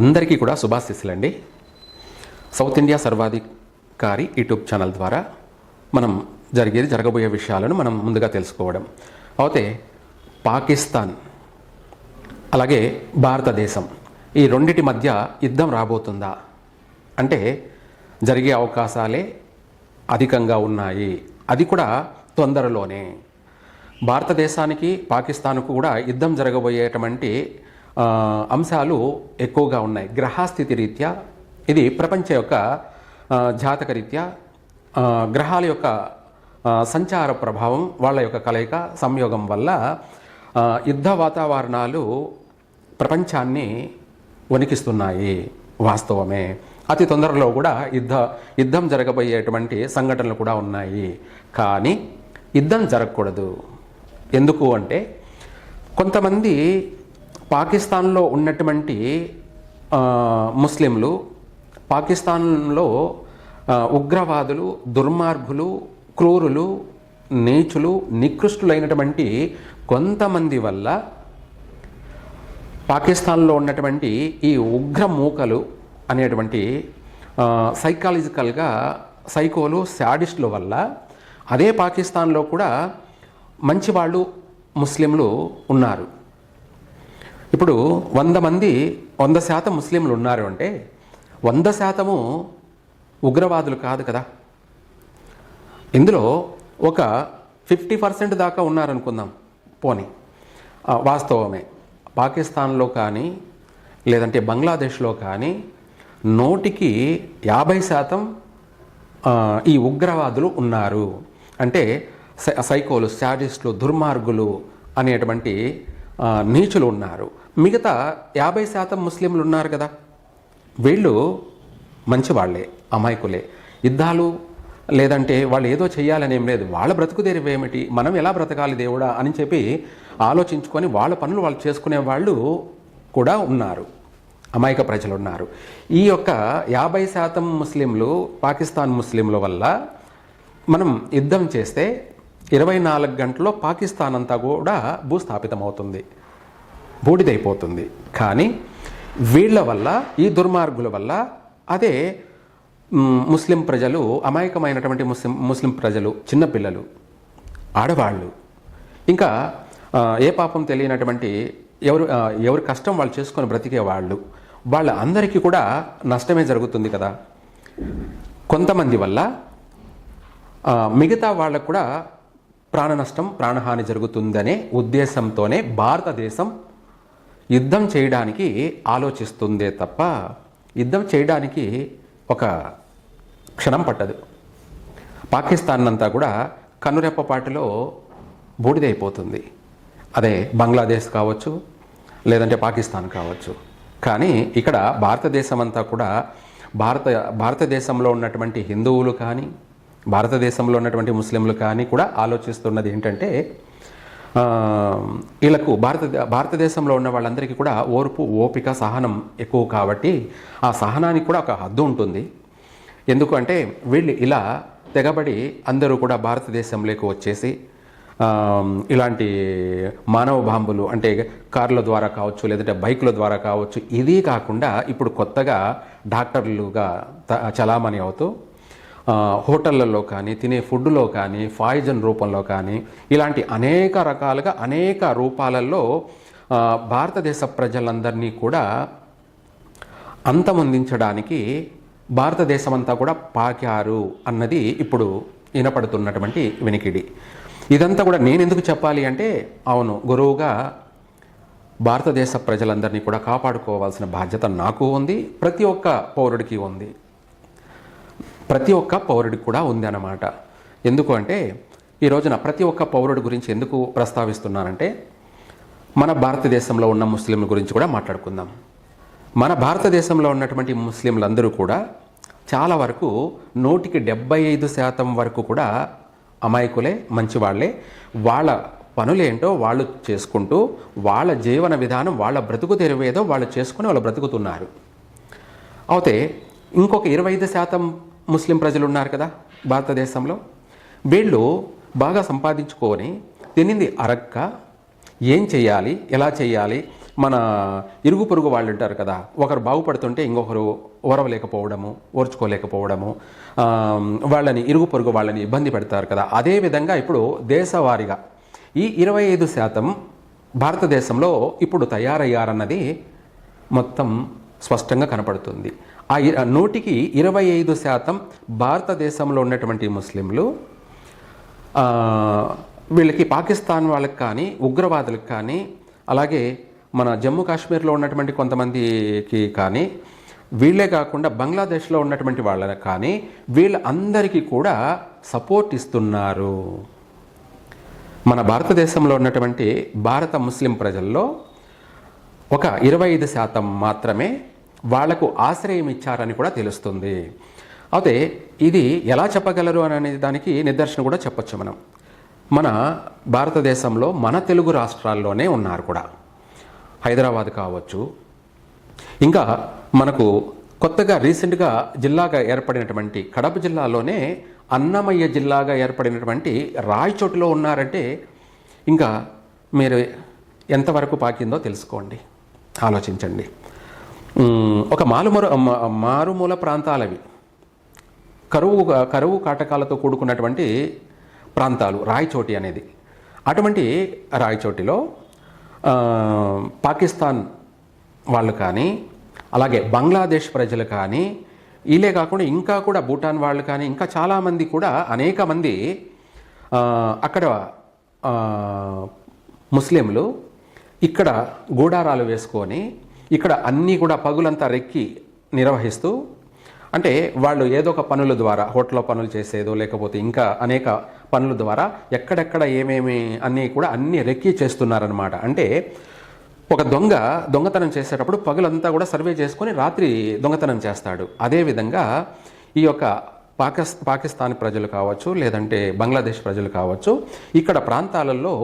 అందరికీ కూడా శుభాశీస్సులండి. South India సర్వాధికారి యూట్యూబ్ ఛానల్ ద్వారా మనం జరగబోయే విషయాలను మనం ముందుగా తెలుసుకోవడం. అయితే పాకిస్తాన్ అలాగే భారతదేశం ఈ రెండిటి మధ్య యుద్ధం రాబోతుందా అంటే జరిగే అవకాశాలే అధికంగా ఉన్నాయి. అది కూడా తొందరలోనే. భారతదేశానికి పాకిస్తాన్కు కూడా యుద్ధం జరగబోయేటువంటి అంశాలు ఎక్కువగా ఉన్నాయి. గ్రహస్థితి రీత్యా ఇది ప్రపంచ యొక్క జాతక రీత్యా గ్రహాల యొక్క సంచార ప్రభావం, వాళ్ళ యొక్క కలయిక సంయోగం వల్ల యుద్ధ వాతావరణాలు ప్రపంచాన్ని వణికిస్తున్నాయి. వాస్తవమే. అతి తొందరలో కూడా యుద్ధం జరగబోయేటువంటి సంఘటనలు కూడా ఉన్నాయి. కానీ యుద్ధం జరగకూడదు. ఎందుకు అంటే కొంతమంది పాకిస్తాన్లో ఉన్నటువంటి ముస్లింలు, పాకిస్తాన్లో ఉగ్రవాదులు, దుర్మార్గులు, క్రూరులు, నీచులు, నికృష్టులైనటువంటి కొంతమంది వల్ల పాకిస్తాన్లో ఉన్నటువంటి ఈ ఉగ్రమూకలు అనేటువంటి సైకాలజికల్గా సైకోలు, శాడిస్టుల వల్ల అదే పాకిస్తాన్లో కూడా మంచివాళ్ళు ముస్లింలు ఉన్నారు. ఇప్పుడు 100% ముస్లింలు ఉన్నారు అంటే 100% ఉగ్రవాదులు కాదు కదా. ఇందులో ఒక 50% దాకా ఉన్నారనుకుందాం. పోనీ వాస్తవమే. పాకిస్తాన్లో కానీ లేదంటే బంగ్లాదేశ్లో కానీ 100% ఈ ఉగ్రవాదులు ఉన్నారు. అంటే సైకోలు, శాడిస్టులు, దుర్మార్గులు అనేటువంటి నీచులు ఉన్నారు. మిగతా 50% ముస్లింలు ఉన్నారు కదా. వీళ్ళు మంచివాళ్లే, అమాయకులే. యుద్ధాలు లేదంటే వాళ్ళు ఏదో చేయాలని ఏం లేదు. వాళ్ళ బ్రతుకుదేరు ఏమిటి, మనం ఎలా బ్రతకాలి దేవుడా అని చెప్పి ఆలోచించుకొని వాళ్ళ పనులు వాళ్ళు చేసుకునే వాళ్ళు కూడా ఉన్నారు. అమాయక ప్రజలు ఉన్నారు. ఈ యొక్క 50% ముస్లింలు, పాకిస్తాన్ ముస్లింల వల్ల మనం యుద్ధం చేస్తే 24 గంటల్లో పాకిస్తాన్ అంతా కూడా భూస్థాపితమవుతుంది, బూడిదైపోతుంది. కానీ వీళ్ళ వల్ల, ఈ దుర్మార్గుల వల్ల అదే ముస్లిం ప్రజలు, అమాయకమైనటువంటి ముస్లిం ప్రజలు, చిన్నపిల్లలు, ఆడవాళ్ళు, ఇంకా ఏ పాపం తెలియనటువంటి ఎవరి కష్టం వాళ్ళు చేసుకొని బ్రతికే వాళ్ళు, వాళ్ళ అందరికీ కూడా నష్టమే జరుగుతుంది కదా. కొంతమంది వల్ల మిగతా వాళ్ళకు కూడా ప్రాణ నష్టం, ప్రాణహాని జరుగుతుందనే ఉద్దేశంతోనే భారతదేశం యుద్ధం చేయడానికి ఆలోచిస్తుందే తప్ప యుద్ధం చేయడానికి ఒక క్షణం పట్టదు. పాకిస్తాన్ అంతా కూడా కన్నురెప్పపాటులో బూడిదైపోతుంది. అదే బంగ్లాదేశ్ కావచ్చు, లేదంటే పాకిస్తాన్ కావచ్చు. కానీ ఇక్కడ భారతదేశం అంతా కూడా భారతదేశంలో ఉన్నటువంటి హిందువులు కానీ, భారతదేశంలో ఉన్నటువంటి ముస్లింలు కానీ కూడా ఆలోచిస్తున్నది ఏంటంటే వీళ్ళకు భారతదేశంలో ఉన్న వాళ్ళందరికీ కూడా ఓర్పు, ఓపిక, సహనం ఎక్కువ కాబట్టి ఆ సహనానికి కూడా ఒక హద్దు ఉంటుంది. ఎందుకు అంటే వీళ్ళు ఇలా తెగబడి అందరూ కూడా భారతదేశంలోకి వచ్చేసి ఇలాంటి మానవ బాంబులు అంటే కార్ల ద్వారా కావచ్చు, లేదంటే బైకుల ద్వారా కావచ్చు, ఇది కాకుండా ఇప్పుడు కొత్తగా డాక్టర్లుగా చలామణి అవుతూ హోటళ్లలో కానీ, తినే ఫుడ్లో కానీ, పాయిజన్ రూపంలో కానీ, ఇలాంటి అనేక రకాలుగా అనేక రూపాలలో భారతదేశ ప్రజలందరినీ కూడా అంతమొందించడానికి భారతదేశం అంతా కూడా పాకారు అన్నది ఇప్పుడు వినపడుతున్నటువంటి వినికిడి. ఇదంతా కూడా నేను ఎందుకు చెప్పాలి అంటే, అవును, గురువుగా భారతదేశ ప్రజలందరినీ కూడా కాపాడుకోవాల్సిన బాధ్యత నాకు ఉంది, ప్రతి ఒక్క పౌరుడికి ఉంది, ప్రతి ఒక్క పౌరుడికి కూడా ఉంది అన్నమాట. ఎందుకు అంటే ఈ రోజున ప్రతి ఒక్క పౌరుడి గురించి ఎందుకు ప్రస్తావిస్తున్నానంటే, మన భారతదేశంలో ఉన్న ముస్లింల గురించి కూడా మాట్లాడుకుందాం. మన భారతదేశంలో ఉన్నటువంటి ముస్లింలందరూ కూడా చాలా వరకు 175% వరకు కూడా అమాయకులే, మంచివాళ్లే. వాళ్ళ పనులేంటో వాళ్ళు చేసుకుంటూ వాళ్ళ జీవన విధానం, వాళ్ళ బ్రతుకు తెరువేదో వాళ్ళు చేసుకుని వాళ్ళు బ్రతుకుతున్నారు. అయితే ఇంకొక 25% ముస్లిం ప్రజలు ఉన్నారు కదా భారతదేశంలో. వీళ్ళు బాగా సంపాదించుకొని తినింది అరక్క ఏం చేయాలి, ఎలా చేయాలి, మన ఇరుగు పొరుగు వాళ్ళు ఉంటారు కదా, ఒకరు బాగుపడుతుంటే ఇంకొకరు ఓరవలేకపోవడము, ఓర్చుకోలేకపోవడము, వాళ్ళని ఇరుగు పొరుగు వాళ్ళని ఇబ్బంది పెడతారు కదా. అదేవిధంగా ఇప్పుడు దేశవారీగా ఈ 25% భారతదేశంలో ఇప్పుడు తయారయ్యారన్నది మొత్తం స్పష్టంగా కనపడుతుంది. ఆ 100కి 25% భారతదేశంలో ఉన్నటువంటి ముస్లింలు వీళ్ళకి పాకిస్తాన్ వాళ్ళకి కానీ, ఉగ్రవాదులకు కానీ, అలాగే మన జమ్మూ కాశ్మీర్లో ఉన్నటువంటి కొంతమందికి కానీ, వీళ్ళే కాకుండా బంగ్లాదేశ్లో ఉన్నటువంటి వాళ్ళకి కానీ, వీళ్ళందరికీ కూడా సపోర్ట్ ఇస్తున్నారు. మన భారతదేశంలో ఉన్నటువంటి భారత ముస్లిం ప్రజల్లో ఒక 25% మాత్రమే వాళ్లకు ఆశ్రయం ఇచ్చారని కూడా తెలుస్తుంది. అయితే ఇది ఎలా చెప్పగలరు అనే దానికి నిదర్శన కూడా చెప్పొచ్చు. మన భారతదేశంలో మన తెలుగు రాష్ట్రాల్లోనే ఉన్నారు కూడా. హైదరాబాద్ కావచ్చు, ఇంకా మనకు కొత్తగా రీసెంట్గా జిల్లాగా ఏర్పడినటువంటి కడప జిల్లాలోనే అన్నమయ్య జిల్లాగా ఏర్పడినటువంటి రాయచోటిలో ఉన్నారంటే ఇంకా మీరు ఎంతవరకు పాకిందో తెలుసుకోండి, ఆలోచించండి. ఒక మారుమూల ప్రాంతాలవి, కరువు కాటకాలతో కూడుకున్నటువంటి ప్రాంతాలు రాయచోటి అనేది. అటువంటి రాయచోటిలో పాకిస్తాన్ వాళ్ళు కానీ, అలాగే బంగ్లాదేశ్ ప్రజలు కానీ, వీళ్ళే కాకుండా ఇంకా కూడా భూటాన్ వాళ్ళు కానీ, ఇంకా చాలామంది కూడా అనేక మంది అక్కడ ముస్లింలు ఇక్కడ గూడారాలు వేసుకొని ఇక్కడ అన్నీ కూడా పగులంతా రెక్కి నిర్వహిస్తూ, అంటే వాళ్ళు ఏదో ఒక పనుల ద్వారా, హోటల్లో పనులు చేసేదో లేకపోతే ఇంకా అనేక పనుల ద్వారా ఎక్కడెక్కడ ఏమేమి అన్నీ రెక్కి చేస్తున్నారనమాట. అంటే ఒక దొంగతనం చేసేటప్పుడు పగులంతా కూడా సర్వే చేసుకొని రాత్రి దొంగతనం చేస్తాడు. అదేవిధంగా ఈ యొక్క పాకిస్తాన్ ప్రజలు కావచ్చు, లేదంటే బంగ్లాదేశ్ ప్రజలు కావచ్చు, ఇక్కడ ప్రాంతాలలో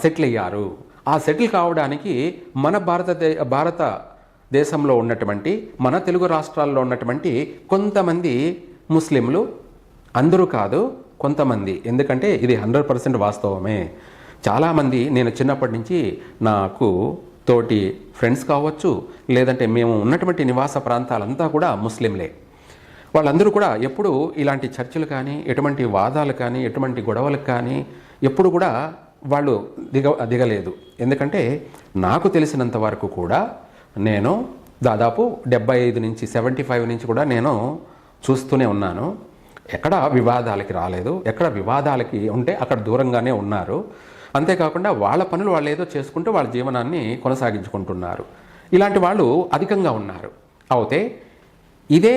సెటిల్ అయ్యారు. ఆ సెటిల్ కావడానికి మన భారతదేశంలో ఉన్నటువంటి, మన తెలుగు రాష్ట్రాల్లో ఉన్నటువంటి కొంతమంది ముస్లింలు, అందరూ కాదు కొంతమంది, ఎందుకంటే ఇది 100% వాస్తవమే. చాలామంది నేను చిన్నప్పటి నుంచి నాకు తోటి ఫ్రెండ్స్ కావచ్చు, లేదంటే మేము ఉన్నటువంటి నివాస ప్రాంతాలంతా కూడా ముస్లింలే. వాళ్ళందరూ కూడా ఎప్పుడు ఇలాంటి చర్చలు కానీ, ఎటువంటి వాదాలు కానీ, ఎటువంటి గొడవలకు కానీ ఎప్పుడు కూడా వాళ్ళు దిగలేదు. ఎందుకంటే నాకు తెలిసినంత వరకు కూడా నేను దాదాపు 75 నుంచి 75 నుంచి కూడా నేను చూస్తూనే ఉన్నాను. ఎక్కడ వివాదాలకి రాలేదు. ఎక్కడ వివాదాలకి ఉంటే అక్కడ దూరంగానే ఉన్నారు. అంతేకాకుండా వాళ్ళ పనులు వాళ్ళు ఏదో చేసుకుంటూ వాళ్ళ జీవనాన్ని కొనసాగించుకుంటున్నారు. ఇలాంటి వాళ్ళు అధికంగా ఉన్నారు. అయితే ఇదే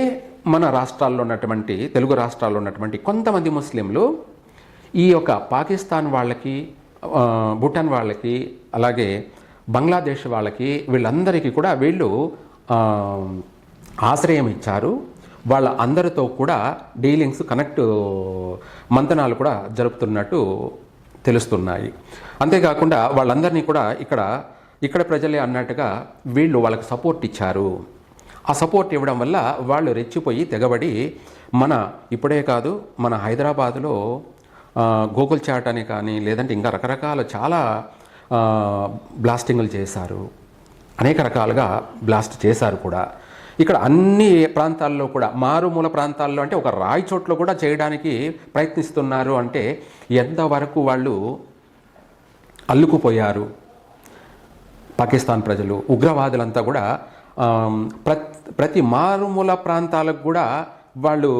మన రాష్ట్రాల్లో ఉన్నటువంటి, తెలుగు రాష్ట్రాల్లో ఉన్నటువంటి కొంతమంది ముస్లింలు ఈ యొక్క పాకిస్తాన్ వాళ్ళకి, భూటాన్ వాళ్ళకి, అలాగే బంగ్లాదేశ్ వాళ్ళకి, వీళ్ళందరికీ కూడా వీళ్ళు ఆశ్రయం ఇచ్చారు. వాళ్ళ అందరితో కూడా డీలింగ్స్, మంతనాలు కూడా జరుపుతున్నట్టు తెలుస్తున్నాయి. అంతేకాకుండా వాళ్ళందరినీ కూడా ఇక్కడ ప్రజలే అన్నట్టుగా వీళ్ళు వాళ్ళకి సపోర్ట్ ఇచ్చారు. ఆ సపోర్ట్ ఇవ్వడం వల్ల వాళ్ళు రెచ్చిపోయి తెగబడి ఇప్పుడే కాదు, మన హైదరాబాదులో గోకుల్ చాట్ అని కానీ, లేదంటే ఇంకా రకరకాల చాలా బ్లాస్టింగ్లు చేశారు. అనేక రకాలుగా బ్లాస్ట్ చేశారు కూడా. ఇక్కడ అన్ని ప్రాంతాల్లో కూడా, మారుమూల ప్రాంతాల్లో, అంటే ఒక రాయచోట్లో కూడా చేయడానికి ప్రయత్నిస్తున్నారు. అంటే ఎంతవరకు వాళ్ళు అల్లుకుపోయారు పాకిస్తాన్ ప్రజలు, ఉగ్రవాదులంతా కూడా ప్రతి మారుమూల ప్రాంతాలకు కూడా వాళ్ళు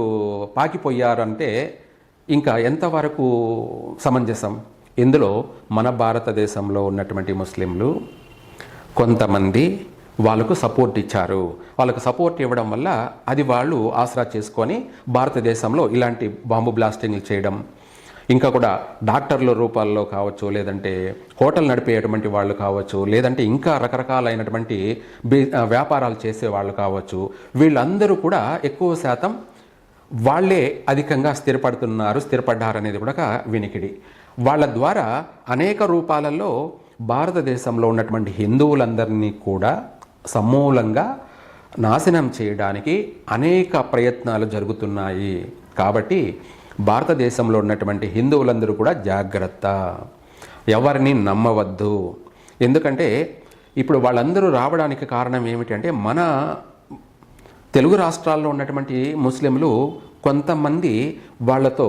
పాకిపోయారంటే ఇంకా ఎంతవరకు సమంజసం? ఇందులో మన భారతదేశంలో ఉన్నటువంటి ముస్లింలు కొంతమంది వాళ్ళకు సపోర్ట్ ఇచ్చారు. వాళ్ళకు సపోర్ట్ ఇవ్వడం వల్ల అది వాళ్ళు ఆసరా చేసుకొని భారతదేశంలో ఇలాంటి బాంబు బ్లాస్టింగ్లు చేయడం, ఇంకా కూడా డాక్టర్ల రూపాల్లో కావచ్చు, లేదంటే హోటల్ నడిపేటువంటి వాళ్ళు కావచ్చు, లేదంటే ఇంకా రకరకాలైనటువంటి వ్యాపారాలు చేసే వాళ్ళు కావచ్చు, వీళ్ళందరూ కూడా ఎక్కువ శాతం వాళ్ళే అధికంగా స్థిరపడ్డారనేది కూడా వినికిడి. వాళ్ళ ద్వారా అనేక రూపాలలో భారతదేశంలో ఉన్నటువంటి హిందువులందరినీ కూడా సమూలంగా నాశనం చేయడానికి అనేక ప్రయత్నాలు జరుగుతున్నాయి. కాబట్టి భారతదేశంలో ఉన్నటువంటి హిందువులందరూ కూడా జాగ్రత్త, ఎవరిని నమ్మవద్దు. ఎందుకంటే ఇప్పుడు వాళ్ళందరూ రావడానికి కారణం ఏమిటంటే మన తెలుగు రాష్ట్రాల్లో ఉన్నటువంటి ముస్లింలు కొంతమంది వాళ్ళతో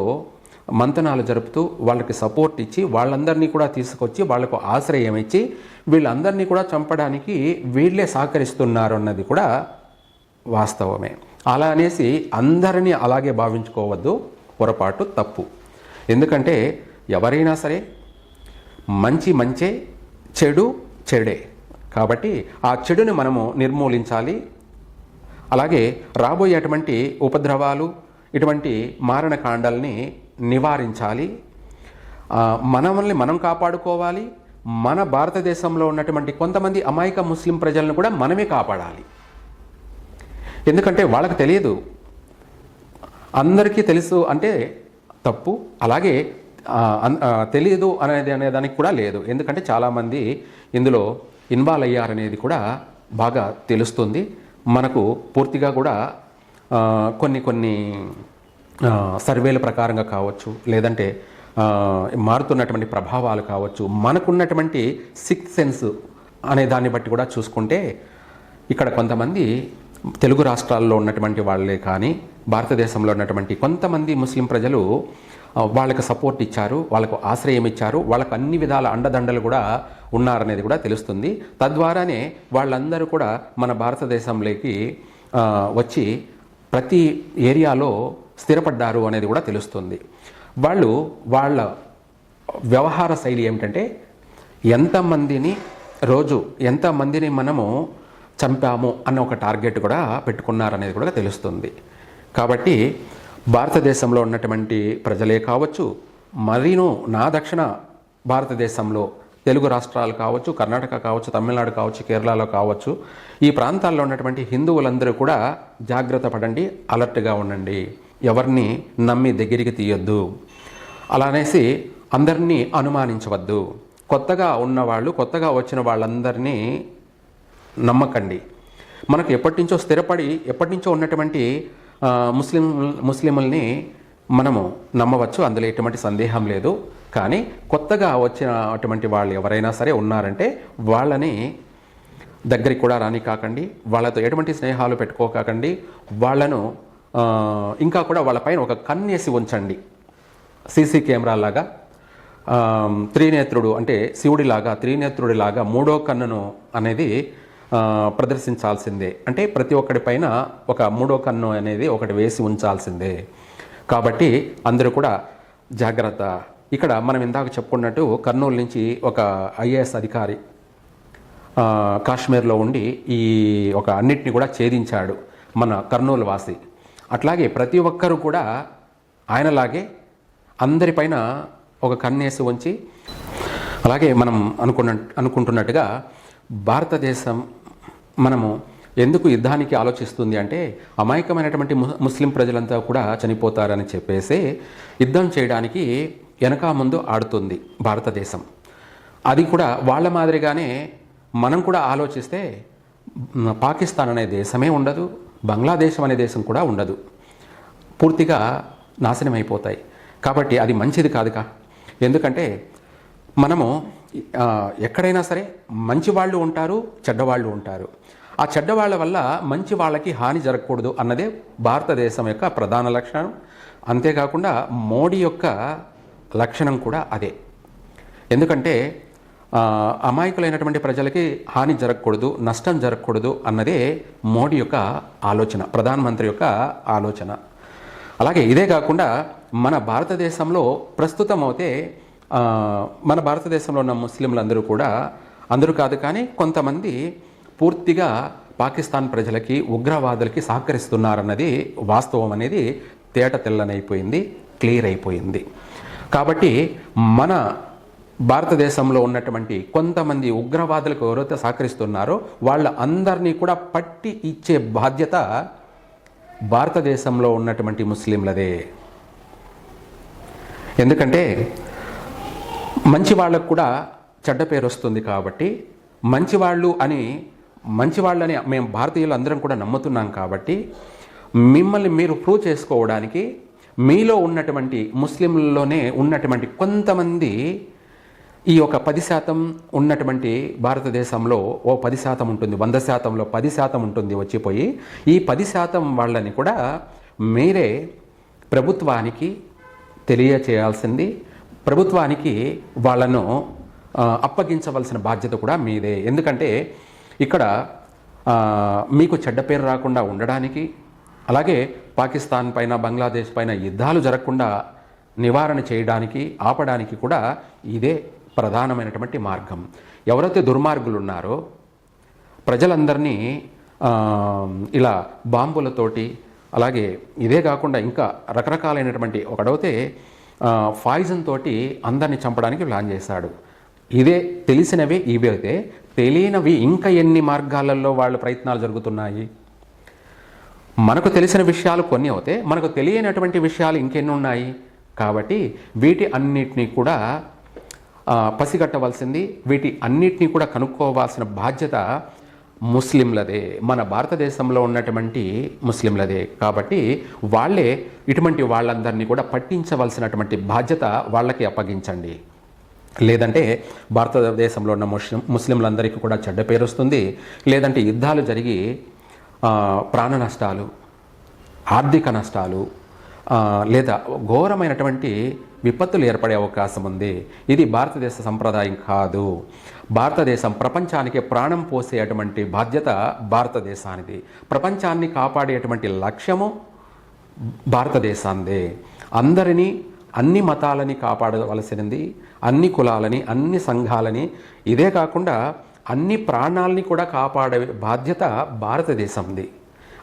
మంతనాలు జరుపుతూ వాళ్ళకి సపోర్ట్ ఇచ్చి వాళ్ళందరినీ కూడా తీసుకొచ్చి వాళ్ళకు ఆశ్రయం ఇచ్చి వీళ్ళందరినీ కూడా చంపడానికి వీళ్ళే సహకరిస్తున్నారు అన్నది కూడా వాస్తవమే. అలా అనేసి అందరినీ అలాగే భావించుకోవద్దు, పొరపాటు, తప్పు. ఎందుకంటే ఎవరైనా సరే మంచి మంచే, చెడు చెడే. కాబట్టి ఆ చెడుని మనము నిర్మూలించాలి. అలాగే రాబోయేటువంటి ఉపద్రవాలు, ఇటువంటి మారణకాండాలని నివారించాలి. మనల్ని మనం కాపాడుకోవాలి. మన భారతదేశంలో ఉన్నటువంటి కొంతమంది అమాయక ముస్లిం ప్రజలను కూడా మనమే కాపాడాలి. ఎందుకంటే వాళ్ళకి తెలియదు, అందరికీ తెలుసు అంటే తప్పు. అలాగే తెలియదు అనేదానికి కూడా లేదు. ఎందుకంటే చాలామంది ఇందులో ఇన్వాల్వ్ అయ్యారనేది కూడా బాగా తెలుస్తుంది మనకు. పూర్తిగా కూడా కొన్ని సర్వేల ప్రకారంగా కావచ్చు, లేదంటే మారుతున్నటువంటి ప్రభావాలు కావచ్చు, మనకున్నటువంటి సిక్స్త్ సెన్స్ అనే దాన్ని బట్టి కూడా చూసుకుంటే ఇక్కడ కొంతమంది తెలుగు రాష్ట్రాల్లో ఉన్నటువంటి వాళ్ళే కానీ భారతదేశంలో ఉన్నటువంటి కొంతమంది ముస్లిం ప్రజలు వాళ్ళకి సపోర్ట్ ఇచ్చారు, వాళ్ళకు ఆశ్రయం ఇచ్చారు, వాళ్ళకు అన్ని విధాల అండదండలు కూడా ఉన్నారనేది కూడా తెలుస్తుంది. తద్వారానే వాళ్ళందరూ కూడా మన భారతదేశంలోకి వచ్చి ప్రతి ఏరియాలో స్థిరపడ్డారు అనేది కూడా తెలుస్తుంది. వాళ్ళ వ్యవహార శైలి ఏమిటంటే ఎంతమందిని మనము చంపాము అన్న ఒక టార్గెట్ కూడా పెట్టుకున్నారనేది కూడా తెలుస్తుంది. కాబట్టి భారతదేశంలో ఉన్నటువంటి ప్రజలే కావచ్చు, మరీను నా దక్షిణ భారతదేశంలో తెలుగు రాష్ట్రాలు కావచ్చు, కర్ణాటక కావచ్చు, తమిళనాడు కావచ్చు, కేరళలో కావచ్చు, ఈ ప్రాంతాల్లో ఉన్నటువంటి హిందువులందరూ కూడా జాగ్రత్త పడండి, అలర్ట్గా ఉండండి. ఎవరిని నమ్మి దగ్గరికి తీయొద్దు. అలా అనేసి అందరినీ అనుమానించవద్దు. కొత్తగా వచ్చిన వాళ్ళందరినీ నమ్మకండి. మనకు ఎప్పటి నుంచో ఉన్నటువంటి ముస్లింల్ని మనము నమ్మవచ్చు, అందులో ఎటువంటి సందేహం లేదు. కానీ కొత్తగా వచ్చినటువంటి వాళ్ళు ఎవరైనా సరే ఉన్నారంటే వాళ్ళని దగ్గరికి కూడా రాని కాకండి, వాళ్ళతో ఎటువంటి స్నేహాలు పెట్టుకోకండి. వాళ్ళను ఇంకా కూడా వాళ్ళపైన ఒక కన్నేసి ఉంచండి. సీసీ కెమెరాలాగా త్రినేత్రుడు అంటే శివుడిలాగా, త్రినేత్రుడిలాగా మూడో కన్నును అనేది ప్రదర్శించాల్సిందే. అంటే ప్రతి ఒక్కడి పైన ఒక మూడో కన్ను అనేది ఒకటి వేసి ఉంచాల్సిందే. కాబట్టి అందరూ కూడా జాగ్రత్త. ఇక్కడ మనం ఇందాక చెప్పుకున్నట్టు కర్నూలు నుంచి ఒక ఐఏఎస్ అధికారి కాశ్మీర్లో ఉండి ఈ ఒక అన్నిటిని కూడా ఛేదించాడు, మన కర్నూలు వాసి. అట్లాగే ప్రతి ఒక్కరూ కూడా ఆయనలాగే అందరిపైన ఒక కన్నేసి ఉంచి, అలాగే మనం అనుకుంటున్నట్టుగా భారతదేశం మనము ఎందుకు యుద్ధానికి ఆలోచిస్తుంది అంటే అమాయకమైనటువంటి ముస్లిం ప్రజలంతా కూడా చనిపోతారని చెప్పేసి యుద్ధం చేయడానికి వెనక ముందు ఆడుతుంది భారతదేశం. అది కూడా వాళ్ళ మాదిరిగానే మనం కూడా ఆలోచిస్తే పాకిస్తాన్ అనే దేశమే ఉండదు, బంగ్లాదేశం అనే దేశం కూడా ఉండదు, పూర్తిగా నాశనం అయిపోతాయి. కాబట్టి అది మంచిది కాదుగా. ఎందుకంటే మనము ఎక్కడైనా సరే మంచి వాళ్ళు ఉంటారు, చెడ్డవాళ్ళు ఉంటారు. ఆ చెడ్డవాళ్ళ వల్ల మంచి వాళ్ళకి హాని జరగకూడదు అన్నదే భారతదేశం యొక్క ప్రధాన లక్షణం. అంతేకాకుండా మోడీ యొక్క లక్షణం కూడా అదే. ఎందుకంటే అమాయకులైనటువంటి ప్రజలకి హాని జరగకూడదు, నష్టం జరగకూడదు అన్నదే మోడీ యొక్క ఆలోచన, ప్రధానమంత్రి యొక్క ఆలోచన. అలాగే ఇదే కాకుండా మన భారతదేశంలో ప్రస్తుతం అయితే మన భారతదేశంలో ఉన్న ముస్లింలందరూ కూడా, అందరూ కాదు కానీ కొంతమంది పూర్తిగా పాకిస్తాన్ ప్రజలకి, ఉగ్రవాదులకి సహకరిస్తున్నారన్నది వాస్తవం అనేది తేట తెల్లనైపోయింది, క్లియర్ అయిపోయింది. కాబట్టి మన భారతదేశంలో ఉన్నటువంటి కొంతమంది ఉగ్రవాదులకు ఎవరైతే సహకరిస్తున్నారో వాళ్ళ అందరినీ కూడా పట్టి ఇచ్చే బాధ్యత భారతదేశంలో ఉన్నటువంటి ముస్లింలదే. ఎందుకంటే మంచి వాళ్ళకు కూడా చెడ్డ పేరు వస్తుంది. కాబట్టి మంచివాళ్ళని మేము భారతీయులు అందరం కూడా నమ్ముతున్నాం. కాబట్టి మిమ్మల్ని మీరు ప్రూవ్ చేసుకోవడానికి మీలో ఉన్నటువంటి ముస్లింలలోనే ఉన్నటువంటి కొంతమంది ఈ ఒక 10% ఉన్నటువంటి భారతదేశంలో ఓ 10% ఉంటుంది, 100%లో 10% ఉంటుంది వచ్చిపోయి. ఈ 10% వాళ్ళని కూడా మీరే ప్రభుత్వానికి తెలియచేయాల్సింది, ప్రభుత్వానికి వాళ్ళను అప్పగించవలసిన బాధ్యత కూడా మీదే. ఎందుకంటే ఇక్కడ మీకు చెడ్డ పేరు రాకుండా ఉండడానికి, అలాగే పాకిస్తాన్ పైన బంగ్లాదేశ్ పైన యుద్ధాలు జరగకుండా నివారణ చేయడానికి, ఆపడానికి కూడా ఇదే ప్రధానమైనటువంటి మార్గం. ఎవరైతే దుర్మార్గులు ఉన్నారో ప్రజలందరినీ ఇలా బాంబులతోటి, అలాగే ఇదే కాకుండా ఇంకా రకరకాలైనటువంటి ఒకడైతే పాయిజన్ తోటి అందరినీ చంపడానికి ప్లాన్ చేశాడు. ఇదే తెలిసినవి ఇవి అయితే తెలియనివి ఇంకా ఎన్ని మార్గాలలో వాళ్ళ ప్రయత్నాలు జరుగుతున్నాయి. మనకు తెలిసిన విషయాలు కొన్ని అవుతే మనకు తెలియనటువంటి విషయాలు ఇంకెన్ని ఉన్నాయి. కాబట్టి వీటి అన్నిటినీ కూడా పసిగట్టవలసింది, వీటి అన్నిటినీ కూడా కనుక్కోవాల్సిన బాధ్యత ముస్లింలదే, మన భారతదేశంలో ఉన్నటువంటి ముస్లింలదే. కాబట్టి వాళ్ళే ఇటువంటి వాళ్ళందరినీ కూడా పట్టించవలసినటువంటి బాధ్యత వాళ్ళకి అప్పగించండి. లేదంటే భారతదేశంలో ఉన్న ముస్లింలందరికీ కూడా చెడ్డ పేరు వస్తుంది. లేదంటే యుద్ధాలు జరిగి ప్రాణ నష్టాలు, ఆర్థిక నష్టాలు, లేదా ఘోరమైనటువంటి విపత్తులు ఏర్పడే అవకాశం ఉంది. ఇది భారతదేశ సంప్రదాయం కాదు. భారతదేశం ప్రపంచానికి ప్రాణం పోసేటువంటి బాధ్యత భారతదేశానిది. ప్రపంచాన్ని కాపాడేటువంటి లక్ష్యము భారతదేశాందే. అందరినీ, అన్ని మతాలని కాపాడవలసినది, అన్ని కులాలని, అన్ని సంఘాలని, ఇదే కాకుండా అన్ని ప్రాణాలని కూడా కాపాడే బాధ్యత భారతదేశంది,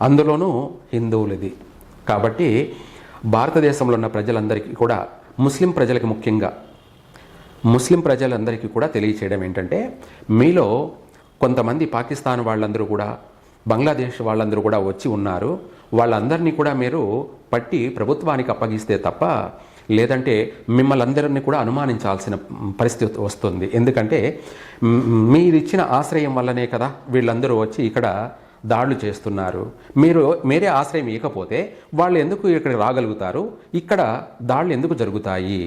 అందులోనూ హిందువులది. కాబట్టి భారతదేశంలో ఉన్న ప్రజలందరికీ కూడా, ముస్లిం ప్రజలకు ముఖ్యంగా ముస్లిం ప్రజలందరికీ కూడా తెలియచేయడం ఏంటంటే, మీలో కొంతమంది పాకిస్తాన్ వాళ్ళందరూ కూడా, బంగ్లాదేశ్ వాళ్ళందరూ కూడా వచ్చి ఉన్నారు. వాళ్ళందరినీ కూడా మీరు పట్టి ప్రభుత్వానికి అప్పగిస్తే తప్ప, లేదంటే మిమ్మల్ని అందరినీ కూడా అనుమానించాల్సిన పరిస్థితి వస్తుంది. ఎందుకంటే మీరిచ్చిన ఆశ్రయం వల్లనే కదా వీళ్ళందరూ వచ్చి ఇక్కడ దాడులు చేస్తున్నారు. మీరే ఆశ్రయం ఇవ్వకపోతే వాళ్ళు ఎందుకు ఇక్కడికి రాగలుగుతారు, ఇక్కడ దాడులు ఎందుకు జరుగుతాయి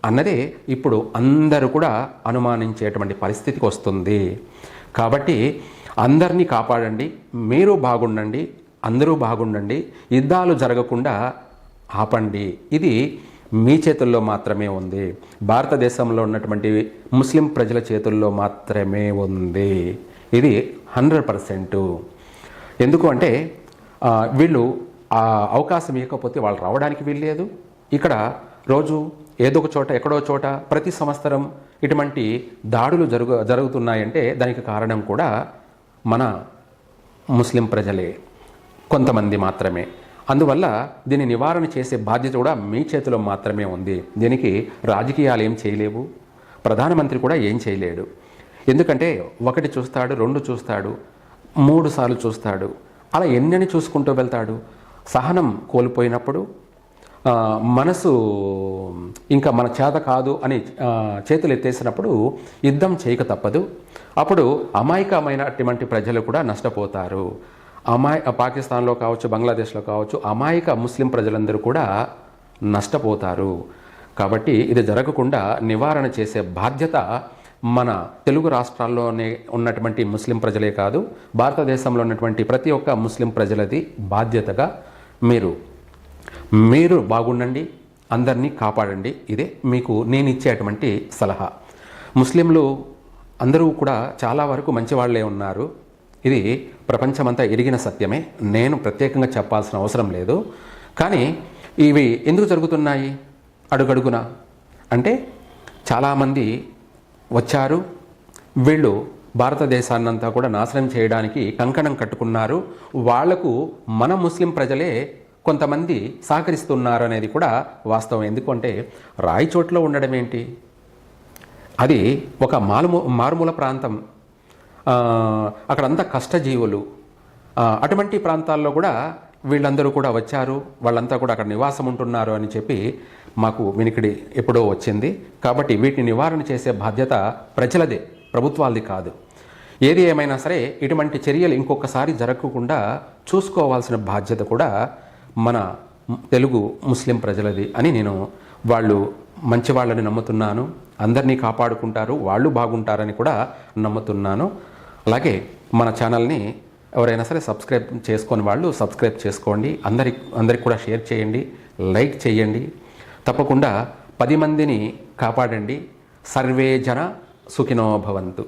అన్నదే ఇప్పుడు అందరూ కూడా అనుమానించేటువంటి పరిస్థితికి వస్తుంది. కాబట్టి అందరినీ కాపాడండి, మీరు బాగుండండి, అందరూ బాగుండండి, యుద్ధాలు జరగకుండా ఆపండి. ఇది మీ చేతుల్లో మాత్రమే ఉంది. భారతదేశంలో ఉన్నటువంటి ముస్లిం ప్రజల చేతుల్లో మాత్రమే ఉంది. ఇది 100%. ఎందుకు అంటే వీళ్ళు ఆ అవకాశం ఇవ్వకపోతే వాళ్ళు రావడానికి వీల్లేదు. ఇక్కడ రోజు ఏదో ఒక చోట, ఎక్కడో చోట ప్రతి సంవత్సరం ఇటువంటి దాడులు జరుగుతున్నాయంటే దానికి కారణం కూడా మన ముస్లిం ప్రజలే, కొంతమంది మాత్రమే. అందువల్ల దీన్ని నివారణ చేసే బాధ్యత కూడా మీ చేతిలో మాత్రమే ఉంది. దీనికి రాజకీయాలు ఏం చేయలేవు, ప్రధానమంత్రి కూడా ఏం చేయలేడు. ఎందుకంటే ఒకటి చూస్తాడు, 2 చూస్తాడు, 3 సార్లు చూస్తాడు. అలా ఎన్నని చూసుకుంటూ వెళ్తాడు. సహనం కోల్పోయినప్పుడు, మనసు ఇంకా మన చేత కాదు అని చేతులు ఎత్తేసినప్పుడు యుద్ధం చేయక తప్పదు. అప్పుడు అమాయకమైనటువంటి ప్రజలు కూడా నష్టపోతారు. పాకిస్తాన్లో కావచ్చు, బంగ్లాదేశ్లో కావచ్చు, అమాయక ముస్లిం ప్రజలందరూ కూడా నష్టపోతారు. కాబట్టి ఇది జరగకుండా నివారణ చేసే బాధ్యత మన తెలుగు రాష్ట్రాల్లోనే ఉన్నటువంటి ముస్లిం ప్రజలే కాదు, భారతదేశంలో ఉన్నటువంటి ప్రతి ఒక్క ముస్లిం ప్రజలది బాధ్యతగా మీరు బాగుండండి, అందరినీ కాపాడండి. ఇదే మీకు నేను ఇచ్చేటువంటి సలహా. ముస్లింలు అందరూ కూడా చాలా వరకు మంచివాళ్లే ఉన్నారు. ఇది ప్రపంచమంతా ఎరిగిన సత్యమే, నేను ప్రత్యేకంగా చెప్పాల్సిన అవసరం లేదు. కానీ ఇవి ఎందుకు జరుగుతున్నాయి అడుగడుగున అంటే, చాలామంది వచ్చారు, వీళ్ళు భారతదేశాన్నంతా కూడా నాశనం చేయడానికి కంకణం కట్టుకున్నారు. వాళ్లకు మన ముస్లిం ప్రజలే కొంతమంది సహకరిస్తున్నారు అనేది కూడా వాస్తవం. ఎందుకంటే రాయి చోట్లో ఉండడం ఏంటి, అది ఒక మారుమూల ప్రాంతం, అక్కడంతా కష్టజీవులు. అటువంటి ప్రాంతాల్లో కూడా వీళ్ళందరూ కూడా వచ్చారు, వాళ్ళంతా కూడా అక్కడ నివాసం ఉంటున్నారు అని చెప్పి మాకు వినికిడి ఎప్పుడో వచ్చింది. కాబట్టి వీటిని నివారణ చేసే బాధ్యత ప్రజలదే, ప్రభుత్వాలది కాదు. ఏది ఏమైనా సరే ఇటువంటి చర్యలు ఇంకొకసారి జరగకుండా చూసుకోవాల్సిన బాధ్యత కూడా మన తెలుగు ముస్లిం ప్రజలది అని నేను వాళ్ళు మంచి వాళ్ళని నమ్ముతున్నాను, అందరినీ కాపాడుకుంటారు, వాళ్ళు బాగుంటారని కూడా నమ్ముతున్నాను. అలాగే మన ఛానల్ని ఎవరైనా సరే సబ్స్క్రైబ్ చేసుకొని వాళ్ళు సబ్స్క్రైబ్ చేసుకోండి, అందరికి కూడా షేర్ చేయండి, లైక్ చేయండి. తప్పకుండా 10 మందిని కాపాడండి. సర్వే జన సుఖినో భవంతు.